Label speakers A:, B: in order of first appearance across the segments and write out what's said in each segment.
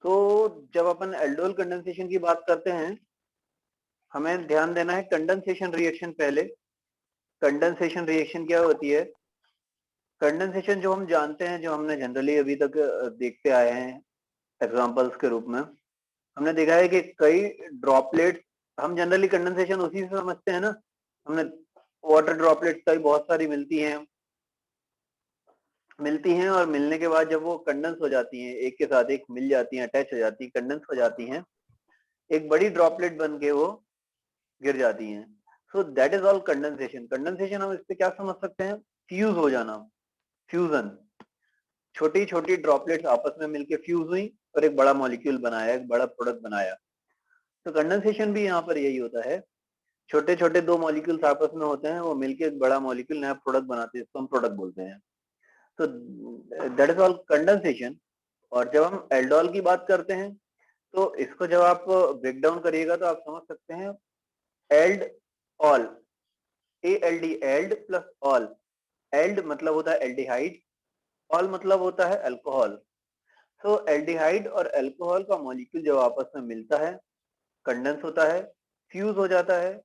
A: तो जब अपन aldol condensation की बात करते हैं, हमें ध्यान देना है कंडेंसेशन रिएक्शन पहले। कंडेंसेशन रिएक्शन क्या होती है? कंडेंसेशन जो हम जानते हैं, जो हमने जनरली अभी तक देखते आए हैं एग्जांपल्स के रूप में, हमने देखा है कि कई ड्रॉपलेट्स, हम जनरली कंडेंसेशन उसी से समझते हैं ना, हमने वाटर ड्रॉपलेट्स कई बहुत सारी मिलती हैं और मिलने के बाद जब वो कंडेंस हो जाती हैं, एक के साथ एक मिल जाती हैं, अटैच हो जाती हैं, कंडेंस हो जाती हैं, एक बड़ी ड्रॉपलेट बन के वो गिर जाती हैं। So that is all condensation. Condensation हम इस पे क्या समझ सकते हैं? फ्यूज हो जाना, फ्यूजन। छोटी छोटी ड्रॉपलेट्स आपस में मिलके फ्यूज हुई और एक बड़ा मॉलिक्यूल बनाया, एक बड़ा प्रोडक्ट बनाया। तो कंडेंसेशन भी यहाँ पर यही होता है, छोटे छोटे दो मॉलिक्यूल्स आपस में होते हैं, वो मिलके एक बड़ा मॉलिक्यूल नया प्रोडक्ट बनाते हैं, इसको हम प्रोडक्ट बोलते हैं। तो दैट इज ऑल कंडेंसेशन। और जब हम एल्डोल की बात करते हैं, तो इसको जब आप ब्रेक डाउन करिएगा तो आप समझ सकते हैं ald ol, ALD, ald plus ol. Ald मतलब होता है एल्डिहाइड, ऑल मतलब होता है अल्कोहल। तो एल्डिहाइड और अल्कोहल का मॉलिक्यूल जब आपस में मिलता है, कंडेंस होता है, फ्यूज हो जाता है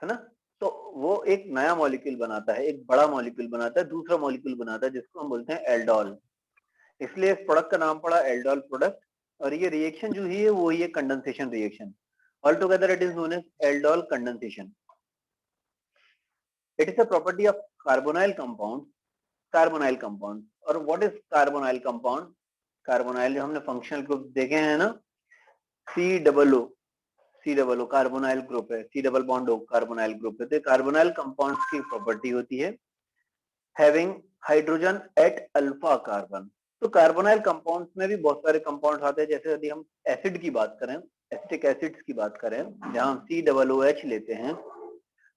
A: ना, तो वो एक नया मॉलिक्यूल बनाता है, एक बड़ा मॉलिक्यूल बनाता है, दूसरा मॉलिक्यूल बनाता है, जिसको हम बोलते हैं एल्डोल। इसलिए इस प्रोडक्ट का नाम पड़ा एल्डोल प्रोडक्ट। और ये रिएक्शन जो ही है वो ही है condensation reaction. All together it is known as aldol condensation. It is a property of carbonyl compound, carbonyl compound. और what is carbonyl compound? Carbonyl जो हमने फंक्शनल ग्रुप देखे हैं ना, C double O carbonyl group है, C double bond O carbonyl group है। तो carbonyl compounds की प्रॉपर्टी होती है having hydrogen at alpha carbon. तो कार्बोनाइल कंपाउंड्स में भी बहुत सारे कंपाउंड्स आते हैं, जैसे यदि हम एसिड की बात करें, एसिटिक एसिड्स की बात करें, जहां हम COOH लेते हैं,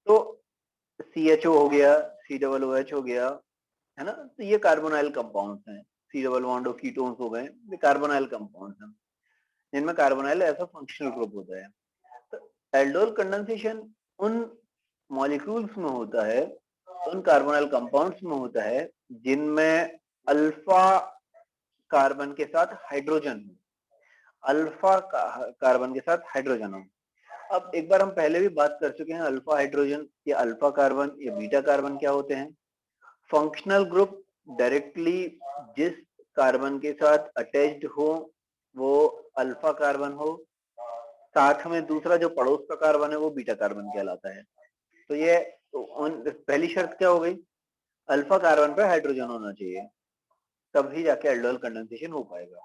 A: तो CHO हो गया, COOH हो गया, है ना। तो ये कार्बोनाइल कंपाउंड्स हैं। C double bond O ketones हो गए, ये कार्बोनाइल कंपाउंड्स हैं, जिनमें कार्बोनाइल ऐसा फंक्शनल ग्रुप होता है। तो एल्डोल कंडेंसेशन उन मॉलिक्यूल्स में होता है, उन कार्बोनाइल कंपाउंड्स में होता है जिनमें अल्फा कार्बन के साथ हाइड्रोजन हो, अल्फा कार्बन के साथ हाइड्रोजन हो। अब एक बार हम पहले भी बात कर चुके हैं, अल्फा हाइड्रोजन या अल्फा कार्बन या बीटा कार्बन क्या होते हैं। फंक्शनल ग्रुप डायरेक्टली जिस कार्बन के साथ अटैच्ड हो वो अल्फा कार्बन हो, साथ में दूसरा जो पड़ोस का कार्बन है वो बीटा कार्बन कहलाता है। तो ये पहली शर्त क्या हो गई? अल्फा कार्बन पे हाइड्रोजन होना चाहिए, तभी जाके एल्डोल कंडेंसेशन हो पाएगा।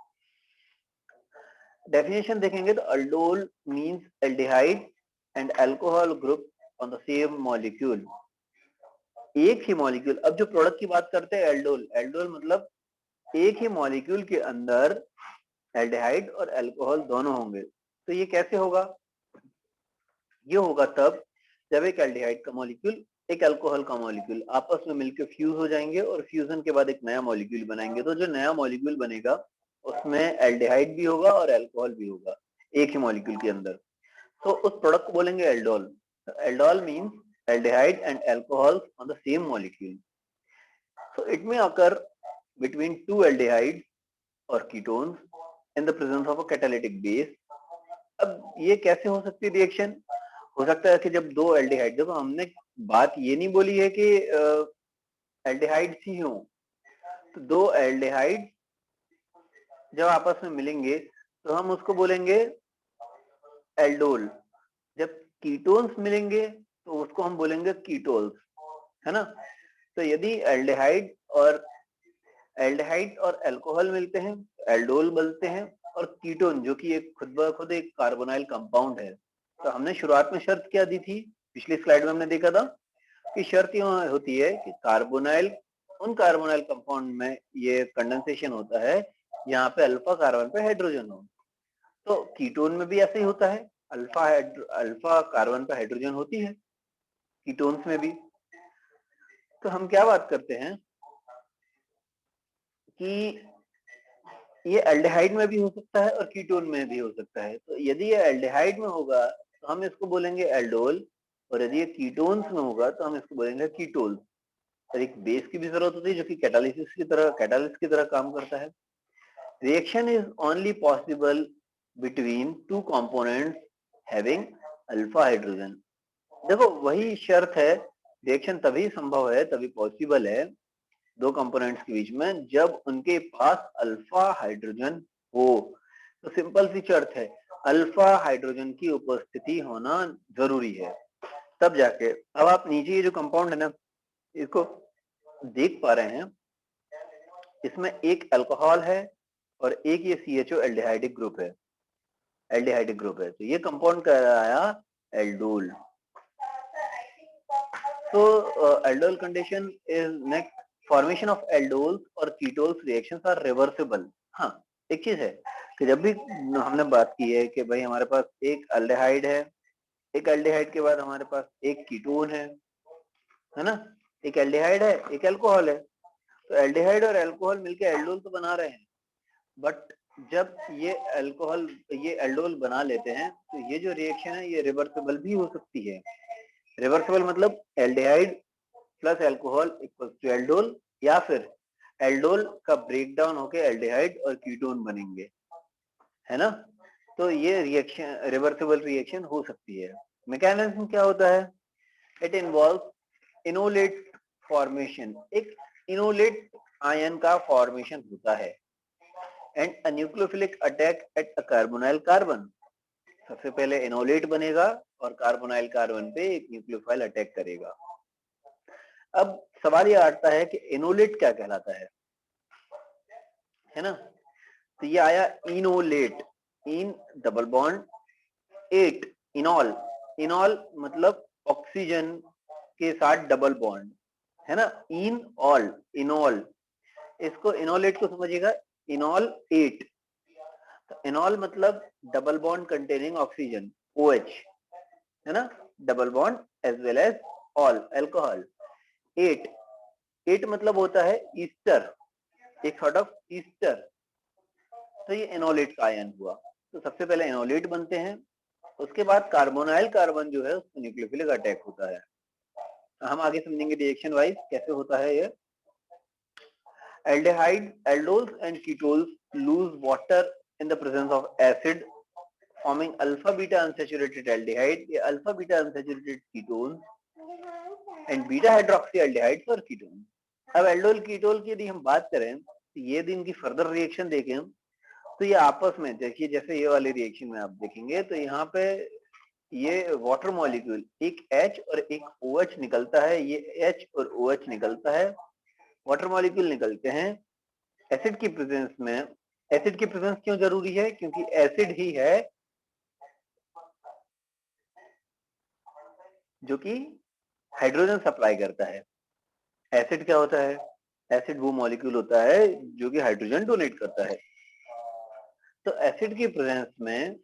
A: डेफिनेशन देखेंगे तो aldol means aldehyde and alcohol group on the same molecule, एक ही मॉलिक्यूल। अब जो प्रोडक्ट की बात करते हैं एल्डोल, एल्डोल मतलब एक ही मॉलिक्यूल के अंदर एल्डिहाइड और अल्कोहल दोनों होंगे। तो ये कैसे होगा? ये होगा तब जब एक एल्डिहाइड का मॉलिक्यूल एक अल्कोहल का मॉलिक्यूल आपस में मिलकर फ्यूज हो जाएंगे और फ्यूजन के बाद एक नया मॉलिक्यूल बनाएंगे। तो जो नया मॉलिक्यूल बनेगा उसमें एल्डिहाइड भी होगा और अल्कोहल भी होगा एक ही मॉलिक्यूल के अंदर। तो उस प्रोडक्ट को बोलेंगे aldol. Aldol means aldehyde and alcohol on the same molecule. So it may occur between two aldehydes or ketones in the presence of a catalytic base. अब ये कैसे हो सकती है रिएक्शन? हो सकता है कि जब दो एल्डिहाइड, देखो हमने बात ये नहीं बोली है कि एल्डिहाइड ही हो, तो दो एल्डिहाइड जब आपस में मिलेंगे तो हम उसको बोलेंगे एल्डोल। जब कीटोन्स मिलेंगे तो उसको हम बोलेंगे कीटोल्स, है ना। तो यदि एल्डिहाइड और अल्कोहल मिलते हैं एल्डोल बनते हैं, और कीटोन जो कि एक खुद ब खुद एक कार्बोनाइल कंपाउंड है। तो हमने शुरुआत में शर्त क्या दी थी? पिछली स्लाइड में हमने देखा था कि शर्त यह होती है कि उन कार्बोनाइल कंपाउंड में ये कंडेंसेशन होता है यहाँ पे अल्फा कार्बन पे हाइड्रोजन हो। तो कीटोन में भी ऐसे ही होता है, अल्फा कार्बन पे हाइड्रोजन होती है कीटोन्स में भी। तो हम क्या बात करते हैं कि ये एल्डिहाइड में भी हो सकता है और कीटोन में भी हो सकता है। तो यदि ये एल्डिहाइड में होगा तो हम इसको बोलेंगे एल्डोल, और यदि ये कीटोन्स में होगा तो हम इसको बोलेंगे कीटोल। और एक बेस की भी जरूरत होती है जो कि कैटालिसिस की तरह काम करता है। Reaction is only possible between two components having alpha hydrogen. देखो वही शर्त है, रिएक्शन तभी संभव है, तभी पॉसिबल है दो कंपोनेंट्स के बीच में जब उनके पास अल्फा हाइड्रोजन हो। तो सिंपल सी शर्त है, अल्फा हाइड्रोजन की उपस्थिति होना जरूरी है, तब जाके। अब आप नीचे ये जो कंपाउंड है ना, इसको देख पा रहे हैं, इसमें एक अल्कोहल है और एक ये CHO एल्डिहाइडिक ग्रुप है, एल्डिहाइडिक ग्रुप है। तो ये कंपाउंड कहलाया aldol. So aldol condition is next, formation of aldols or ketols reactions are reversible. हाँ, एक चीज है कि जब भी हमने बात की है कि भाई हमारे पास एक अल्डेहाइड है, एक अल्डेहाइड के बाद हमारे पास एक कीटोन है ना, एक एल्डिहाइड है, एक अल्कोहल है, तो एल्डिहाइड और अल्कोहल मिलके एल्डोल तो बना रहे हैं, बट जब ये अल्कोहल ये एल्डोल बना लेते हैं तो ये जो रिएक्शन है ये रिवर्सिबल भी हो सकती है। रिवर्सिबल मतलब aldehyde plus alcohol equals to aldol, या फिर एल्डोल का ब्रेक डाउन होके एल्डिहाइड और कीटोन बनेंगे, है ना। तो ये रिएक्शन रिवर्सिबल रिएक्शन हो सकती है। मैकेनिज्म क्या होता है? इट इन्वॉल्व इनोलेट फॉर्मेशन, एक इनोलेट आयन का फॉर्मेशन होता है, and a nucleophilic attack at a carbonyl carbon. सबसे पहले इनोलेट बनेगा और कार्बोनाइल कार्बन पे एक न्यूक्लियोफाइल अटैक करेगा। अब सवाल ये आता है कि इनोलेट क्या कहलाता है ना। तो ये आया enolate, ene double bond ate, enol, enol मतलब ऑक्सीजन के साथ डबल बॉन्ड, है ना, इन ऑल, इनॉल। इसको इनोलेट को समझिएगा, इनॉल एट। तो इनॉल मतलब double bond containing oxygen, OH, है ना, double bond as well as ol, alcohol. Ate, ate मतलब होता है ईस्टर, एक सॉर्ट ऑफ ईस्टर। तो ये एनोलेट का आयन हुआ। तो सबसे पहले एनोलेट बनते हैं, उसके बाद कार्बोनाइल कार्बन जो है उसको न्यूक्लियोफिलिक अटैक होता है। हम आगे समझेंगे रिएक्शन वाइज कैसे होता है ये। Aldehyde, aldols and ketols lose water in the presence of acid forming alpha beta unsaturated aldehyde, ये alpha beta unsaturated ketone and beta hydroxy aldehyde और कीटोन। अब एल्डोल कीटोल की यदि हम बात करें तो ये दिन की फर्दर रिएक्शन देखें तो ये आपस में देखिए, जैसे ये वाली रिएक्शन में आप देखेंगे तो यहाँ पे ये वाटर मॉलिक्यूल एक H और एक OH निकलता है, ये H और OH निकलता है, वाटर मॉलिक्यूल निकलते हैं एसिड की प्रेजेंस में। एसिड की प्रेजेंस क्यों जरूरी है? क्योंकि एसिड ही है जो कि हाइड्रोजन सप्लाई करता है। एसिड क्या होता है? एसिड वो मॉलिक्यूल होता है जो कि हाइड्रोजन डोनेट करता है। तो एसिड की प्रेजेंस में,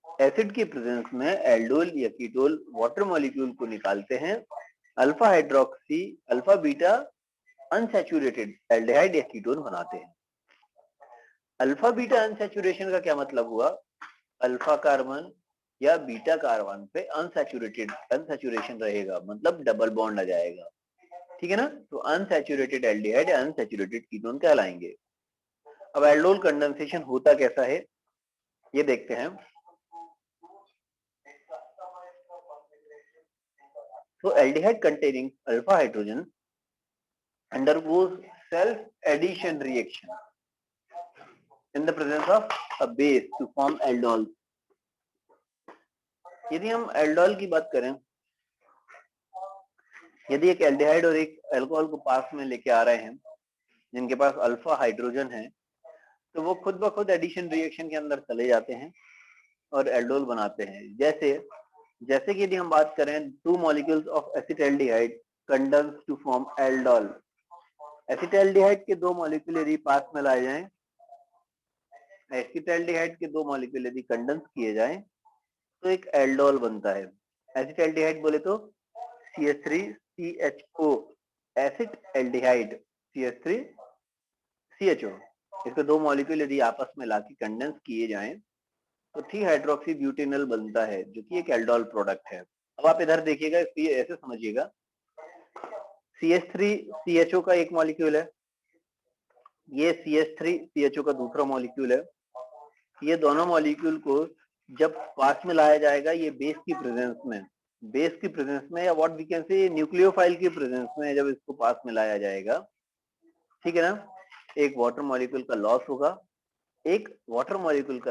A: एसिड की प्रेजेंस में एल्डोल या कीटोल वाटर मॉलिक्यूल को निकालते हैं, alpha hydroxy alpha beta unsaturated aldehyde या कीटोन बनाते हैं। अल्फा बीटा अनसैचुरेशन का क्या मतलब हुआ? अल्फा कार्बन या बीटा कार्बन पे अनसैचुरेशन रहेगा, मतलब डबल बॉन्ड आ जाएगा, ठीक है ना। तो अनसैचुरेटेड एल्डिहाइड या अनसैचुरेटेड कीटोन कहलाएंगे। अब एल्डोल कंडेंसेशन होता कैसा है ये देखते हैं। So aldehyde containing alpha hydrogen undergoes self-addition reaction in the presence of a base to form aldol. यदि हम एल्डोल की बात करें, यदि एक एल्डिहाइड और एक अल्कोहल को पास में लेके आ रहे हैं जिनके पास अल्फा हाइड्रोजन है, तो वो खुद ब खुद एडिशन रिएक्शन के अंदर चले जाते हैं और एल्डोल बनाते हैं। जैसे कि यदि हम बात करें, two molecules of acetaldehyde condense to form aldol. Acetaldehyde के दो मॉलिक्यूल यदि पास में लाए जाएं, एसिटाल्डिहाइड के दो मॉलिक्यूल यदि कंडेंस किए जाएं तो एक एल्डोल बनता है। एसिटाल्डिहाइड बोले तो CH3CHO, एसिड एल्डिहाइड CH3CHO। इसके दो मॉलिक्यूल यदि आपस में लाके कंडेंस किए जाएं तो थ्री हाइड्रोक्सी ब्यूटेनॉल बनता है जो कि एक एल्डोल प्रोडक्ट है। अब आप इधर देखिएगा, ऐसे समझिएगा, CH3CHO का एक मॉलिक्यूल है, ये CH3 CHO का दूसरा मॉलिक्यूल है। ये दोनों मॉलिक्यूल को जब पास में लाया जाएगा, ये बेस की प्रेजेंस में या what we can say nucleophile की प्रेजेंस में जब इसको पास में लाया जाएगा, ठीक है ना, एक वाटर मॉलिक्यूल का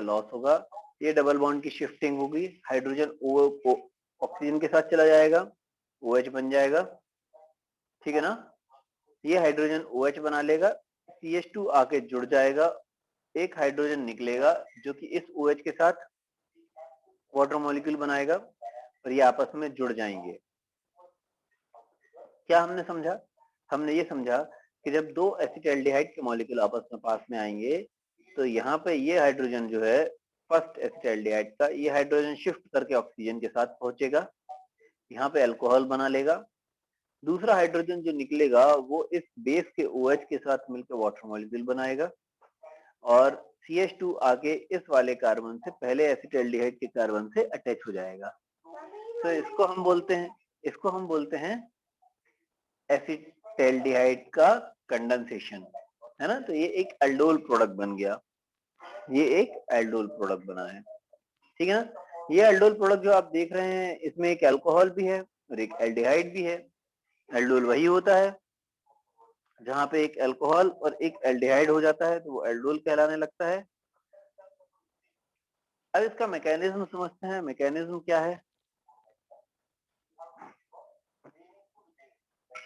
A: लॉस होगा, ये डबल बॉन्ड की शिफ्टिंग होगी, हाइड्रोजन ऑक्सीजन के साथ चला जाएगा, OH बन जाएगा, ठीक है ना, ये हाइड्रोजन OH बना लेगा, CH2 आके जुड़ जाएगा, एक हाइड्रोजन निकलेगा जो कि इस OH के साथ वाटर मॉलिक्यूल बनाएगा और ये आपस में जुड़ जाएंगे। क्या हमने समझा? हमने ये समझा कि जब दो एसिटाल्डिहाइड के मॉलिक्यूल आपस में पास में आएंगे तो यहाँ पे ये हाइड्रोजन जो है फर्स्ट एसिटाल्डिहाइड का, ये हाइड्रोजन शिफ्ट करके ऑक्सीजन के साथ पहुंचेगा, यहाँ पे अल्कोहल बना लेगा, दूसरा हाइड्रोजन जो निकलेगा वो इस बेस के OH के साथ मिलकर वाटर मॉलिक्यूल बनाएगा और CH2 आके इस वाले कार्बन से, पहले एसिटाल्डिहाइड के कार्बन से अटैच हो जाएगा। तो इसको हम बोलते हैं एसिटाल्डिहाइड का कंडेंसेशन, है ना। तो ये एक एल्डोल प्रोडक्ट बन गया, ये एक एल्डोल प्रोडक्ट बना है, ठीक है ना। ये एल्डोल प्रोडक्ट जो आप देख रहे हैं इसमें एक अल्कोहल भी है और एक एल्डिहाइड भी है। एल्डोल वही होता है जहां पे एक अल्कोहल और एक एल्डिहाइड हो जाता है तो वो एल्डोल कहलाने लगता है। अब इसका मैकेनिज्म समझते हैं। मैकेनिज्म क्या है?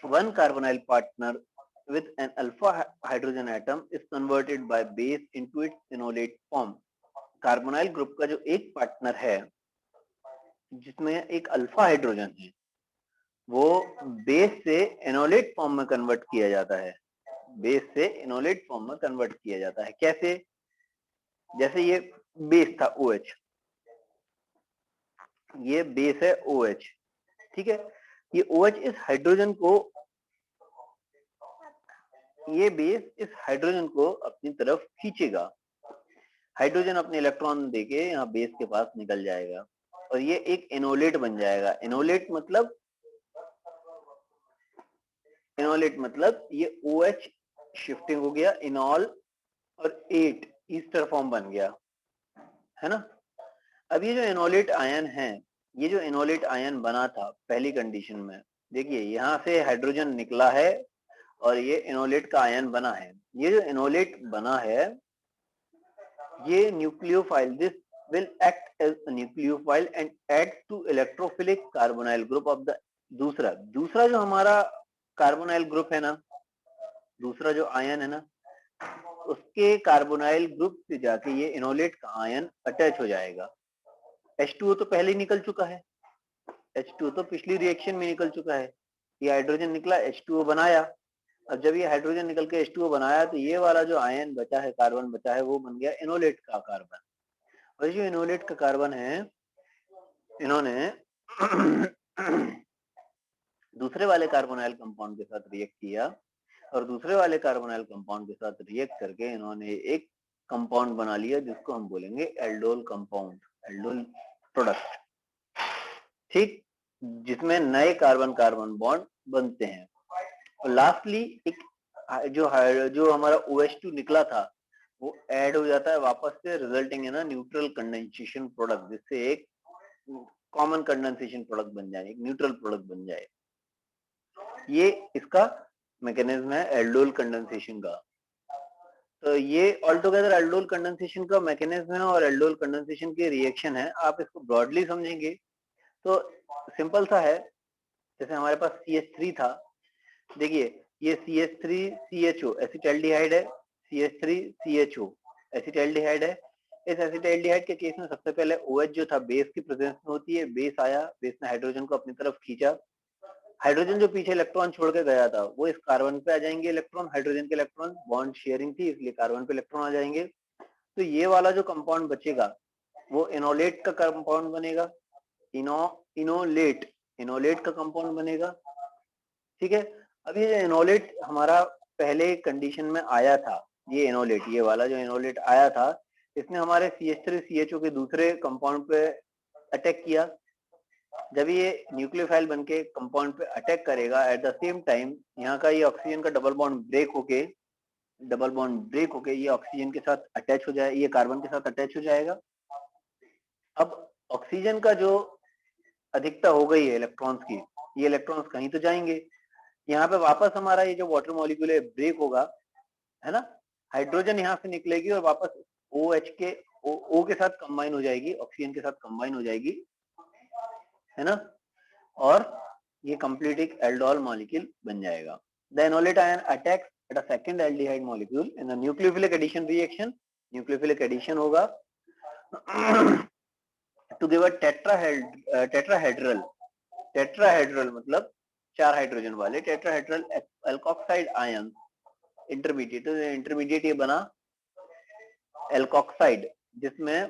A: One carbonyl partner with an alpha hydrogen atom is converted by base into its enolate form. Carbonyl group का जो एक पार्टनर है जिसमें एक अल्फा हाइड्रोजन है, वो बेस से एनोलेट फॉर्म में कन्वर्ट किया जाता है। बेस से एनोलेट फॉर्म में कन्वर्ट किया जाता है। कैसे? जैसे ये बेस था OH, ये बेस है OH, ठीक है। ये OH इस हाइड्रोजन को, ये बेस इस हाइड्रोजन को अपनी तरफ खींचेगा, हाइड्रोजन अपने इलेक्ट्रॉन देके यहाँ बेस के पास निकल जाएगा और ये एक एनोलेट बन जाएगा। एनोलेट मतलब ये OH शिफ्टिंग हो गया, इनॉल और 8 ईस्टर फॉर्म बन गया, है ना। अब ये जो एनोलेट आयन है, ये जो एनोलेट आयन बना था पहली कंडीशन में, देखिए यहाँ से हाइड्रोजन निकला है और ये एनोलेट का आयन बना है। ये जो एनोलेट बना है ये nucleophile, this will act as a nucleophile and add to electrophilic carbonyl group of the दूसरा जो हमारा कार्बोनाइल ग्रुप है ना, दूसरा जो आयन है ना, उसके कार्बोनाइल ग्रुप से जाके ये इनोलेट का आयन अटैच हो जाएगा। H2O तो पहले ही निकल चुका है, H2O तो पिछली रिएक्शन में निकल चुका है। ये हाइड्रोजन निकला, H2O बनाया। अब जब ये हाइड्रोजन निकल के H2O बनाया तो ये वाला जो आयन बचा है, कार्बन बचा है, वो बन गया इनोलेट का कार्बन। और जो इनोलेट का कार्बन है, इन्होंने दूसरे वाले कार्बोनाइल कंपाउंड के साथ रिएक्ट किया और दूसरे वाले कार्बोनाइल कंपाउंड के साथ रिएक्ट करके इन्होंने एक कंपाउंड बना लिया जिसको हम बोलेंगे एल्डोल कंपाउंड, एल्डोल प्रोडक्ट, ठीक, जिसमें नए कार्बन कार्बन बॉन्ड बनते हैं। और लास्टली एक जो हमारा OH2 निकला था वो ऐड हो जाता है वापस से, resulting in neutral condensation product, जिससे एक कॉमन कंडेंसेशन प्रोडक्ट बन जाए, एक न्यूट्रल प्रोडक्ट बन जाए। ये इसका मैकेनिज्म है एल्डोल कंडेंसेशन का। तो ये ऑल टुगेदर एल्डोल कंडेंसेशन का मैकेनिज्म है और एल्डोल कंडेंसेशन की रिएक्शन है। आप इसको ब्रॉडली समझेंगे तो सिंपल सा है। जैसे हमारे पास CH3 था, देखिए ये CH3CHO एसिटाल्डिहाइड है, CH3CHO एसिटाल्डिहाइड है। इस एसिटाल्डिहाइड के केस में सबसे पहले OH जो था बेस की प्रेजेंस में होती है, बेस आया, बेस ने हाइड्रोजन को अपनी तरफ खींचा, हाइड्रोजन जो पीछे इलेक्ट्रॉन छोड़ के गया था वो इस कार्बन पे आ जाएंगे इलेक्ट्रॉन, हाइड्रोजन के इलेक्ट्रॉन, बॉन्ड शेयरिंग थी इसलिए कार्बन पे इलेक्ट्रॉन आ जाएंगे। तो ये वाला जो कंपाउंड बचेगा वो इनोलेट का कंपाउंड बनेगा, इनोलेट का कंपाउंड बनेगा, ठीक है। अब ये जो इनोलेट हमारा पहले कंडीशन में आया था, ये इनोलेट, ये वाला जो इनोलेट आया था, इसने हमारे CH3CHO के दूसरे कंपाउंड पे अटैक किया। जब ये न्यूक्लियोफाइल बनके कंपाउंड पे अटैक करेगा, एट द सेम टाइम यहाँ का ये ऑक्सीजन का डबल बॉन्ड ब्रेक होके डबल बॉन्ड ब्रेक होके ये ऑक्सीजन के साथ अटैच हो जाए, ये कार्बन के साथ अटैच हो जाएगा। अब ऑक्सीजन का जो अधिकता हो गई है इलेक्ट्रॉन्स की, ये इलेक्ट्रॉन्स कहीं तो जाएंगे, यहाँ पे वापस हमारा ये जो वाटर मॉलिक्यूल है ब्रेक होगा, है ना, हाइड्रोजन यहाँ से निकलेगी और वापस OH के O के साथ कंबाइन हो जाएगी, ऑक्सीजन के साथ कंबाइन हो जाएगी, है ना, और ये कंप्लीट एक एल्डोल मॉलिक्यूल बन जाएगा। The enolate ion attacks at a second aldehyde molecule in the nucleophilic addition reaction, nucleophilic addition होगा to give a tetrahedral, tetrahedral मतलब 4 हाइड्रोजन वाले टेट्राहेड्रल एल्कोक्साइड आयन इंटरमीडिएट, तो इंटरमीडिएट ये बना एल्कोक्साइड, जिसमें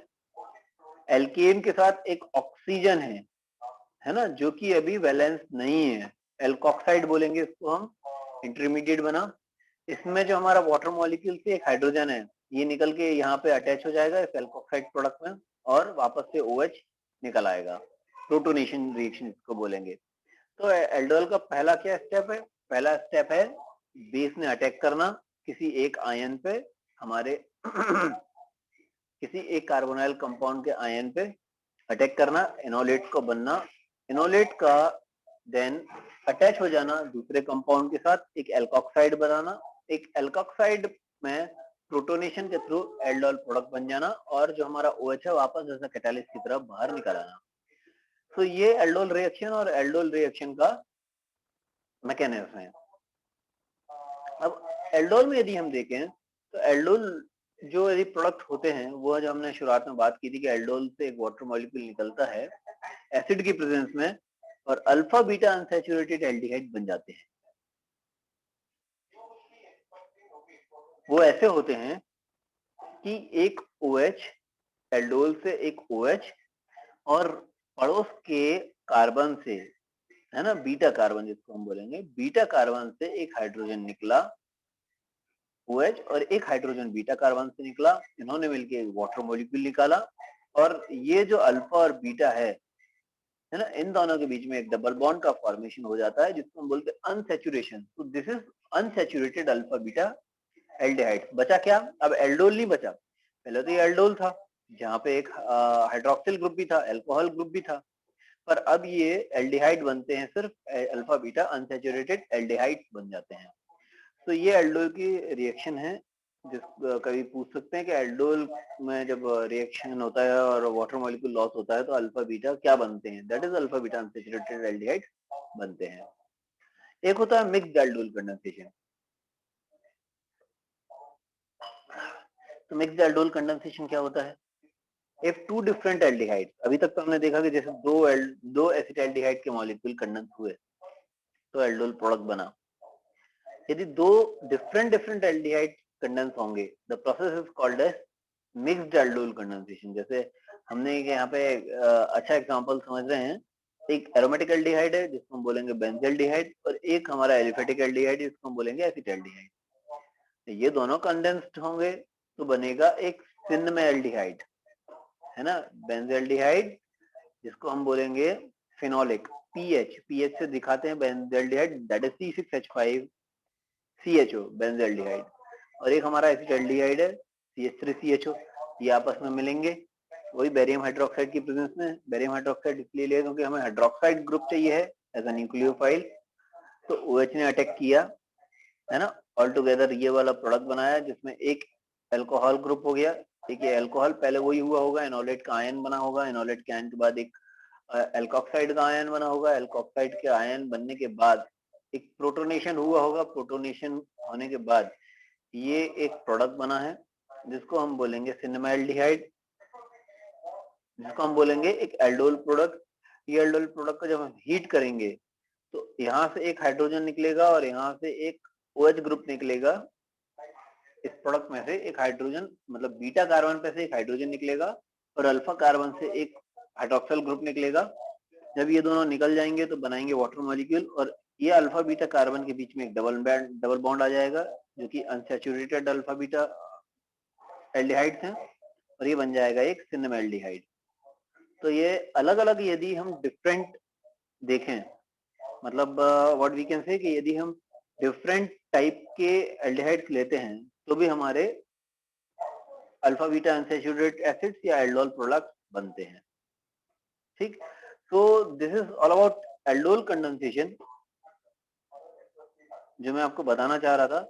A: एल्केन के साथ एक ऑक्सीजन है ना, जो कि अभी वैलेंस नहीं है, एल्कोक्साइड बोलेंगे इसको हम, इंटरमीडिएट बना। इसमें जो हमारा वाटर मॉलिक्यूल से एक हाइड्रोजन है, ये निकल के यहाँ पे अटैच हो जाएगा इस एल्कोक्साइड प्रोडक्ट में और वापस से OH निकल आएगा, प्रोटोनेशन रिएक्शन इसको बोलेंगे। तो एल्डोल का पहला क्या स्टेप है, पहला स्टेप है बेस ने अटैक करना किसी एक आयन पे, हमारे किसी एक कार्बोनाइल कंपाउंड के आयन पे अटैक करना, एनोलेट को बनना, एनोलेट का देन अटैच हो जाना दूसरे कंपाउंड के साथ, एक एल्कोक्साइड बनाना, एक एल्कोक्साइड में प्रोटोनेशन के थ्रू एल्डोल प्रोडक्ट बन जाना और जो हमारा OH है वापस जैसा कैटालिस्ट की तरफ बाहर निकल आना। तो ये एल्डोल रिएक्शन और एल्डोल रिएक्शन का मैकेनिज्म है। अब एल्डोल में यदि हम देखें तो एल्डोल जो यदि प्रोडक्ट होते हैं वो जो हमने शुरुआत में बात की थी कि एल्डोल से एक वाटर मॉलिक्यूल निकलता है एसिड की प्रेजेंस में और अल्फा बीटा अनसैचुरेटेड एल्डिहाइड बन जाते हैं। वो ऐसे होते हैं कि एक OH, एल्डोल से एक OH और पड़ोस के कार्बन से, है ना, बीटा कार्बन जिसको हम बोलेंगे, बीटा कार्बन से एक हाइड्रोजन निकला OH और एक हाइड्रोजन बीटा कार्बन से निकला, इन्होंने मिलकर एक वाटर मॉलिक्यूल निकाला और ये जो अल्फा और बीटा है ना, इन दोनों के बीच में एक डबल बॉन्ड का फॉर्मेशन हो जाता है जिसको हम बोलते हैं अनसैचुरेशन। तो this is unsaturated alpha beta aldehyde. बचा क्या, अब एल्डोल नहीं बचा, पहले तो ये एल्डोल था जहाँ पे एक हाइड्रोक्सिल ग्रुप भी था, अल्कोहल ग्रुप भी था, पर अब ये एल्डिहाइड बनते हैं, सिर्फ अल्फा बीटा अनसैचुरेटेड एल्डिहाइड बन जाते हैं। तो ये एल्डोल की रिएक्शन है, जिस कभी पूछ सकते हैं कि एल्डोल में जब रिएक्शन होता है और वाटर मॉलिक्यूल लॉस होता है तो अल्फा बीटा क्या बनते हैं, that is alpha beta unsaturated aldehyde बनते हैं। एक होता है मिक्स्ड एल्डोल कंडेंसेशन। तो मिक्स्ड एल्डोल कंडेंसेशन क्या होता है, इफ टू डिफरेंट एल्डिहाइड, अभी तक तो हमने देखा कि जैसे दो एसिटाल्डिहाइड के मॉलिक्यूल कंडेंस हुए तो एल्डोल प्रोडक्ट बना, यदि दो डिफरेंट एल्डिहाइड कंडेंस होंगे the process is called as mixed aldol condensation. जैसे हमने यहाँ पे अच्छा एग्जांपल समझ रहे हैं, एक एरोमेटिक एल्डिहाइड है जिसको हम बोलेंगे बेंजील्डिहाइड और एक हमारा एलिफेटिक एल्डिहाइड जिसको हम बोलेंगे एसिटाल्डिहाइड। ये दोनों कंडेंस्ड होंगे तो बनेगा एक सिनेमेल्डिहाइड, है ना, बेंजील्डिहाइड जिसको हम बोलेंगे फिनोलिक, पीएच से दिखाते हैं बेंजील्डिहाइड, दैट इज C6H5 CHO बेंजील्डिहाइड, और एक हमारा एसिटाल्डिहाइड है CH3CHO, ये आपस में मिलेंगे वही बेरियम हाइड्रोक्साइड की प्रेजेंस में। बेरियम हाइड्रोक्साइड इसलिए लिया क्योंकि हमें हाइड्रोक्साइड ग्रुप चाहिए है एज अ न्यूक्लियोफाइल, तो OH ने अटैक किया, है ना, ऑल टुगेदर ये वाला प्रोडक्ट बनाया जिसमें एक अल्कोहल ग्रुप हो गया। देखिए अल्कोहल पहले वही हुआ होगा, एनोलेट का आयन बना होगा, एनोलेट के आयन के बाद एक एल्कोक्साइड का आयन बना होगा, एल्कोक्साइड के आयन बनने के बाद एक प्रोटोनेशन हुआ होगा, प्रोटोनेशन होने के बाद ये एक प्रोडक्ट बना है जिसको हम बोलेंगे सिनेमाल्डिहाइड, जिसको हम बोलेंगे एक एल्डोल प्रोडक्ट। ये एल्डोल प्रोडक्ट को जब हम हीट करेंगे तो यहाँ से एक हाइड्रोजन निकलेगा और यहाँ से एक OH ग्रुप निकलेगा, इस प्रोडक्ट में से एक हाइड्रोजन मतलब बीटा कार्बन पे से एक हाइड्रोजन निकलेगा और अल्फा कार्बन से एक हाइड्रोक्सिल ग्रुप निकलेगा। जब ये दोनों निकल जाएंगे तो बनाएंगे वाटर मॉलिक्यूल और ये अल्फा बीटा कार्बन के बीच में एक डबल बॉन्ड आ जाएगा जो कि अनसैचुरेटेड अल्फा बीटा एल्डिहाइड्स हैं और ये बन जाएगा एक सिनेमाल्डिहाइड। तो ये अलग अलग यदि हम डिफरेंट देखें, मतलब व्हाट वी कैन से कि यदि हम डिफरेंट टाइप के एल्डिहाइड्स लेते हैं तो भी हमारे अल्फा बीटा अनसैचुरेटेड एसिड्स या एल्डोल प्रोडक्ट्स बनते हैं। ठीक, तो this is all about aldol condensation जो मैं आपको बताना चाह रहा था।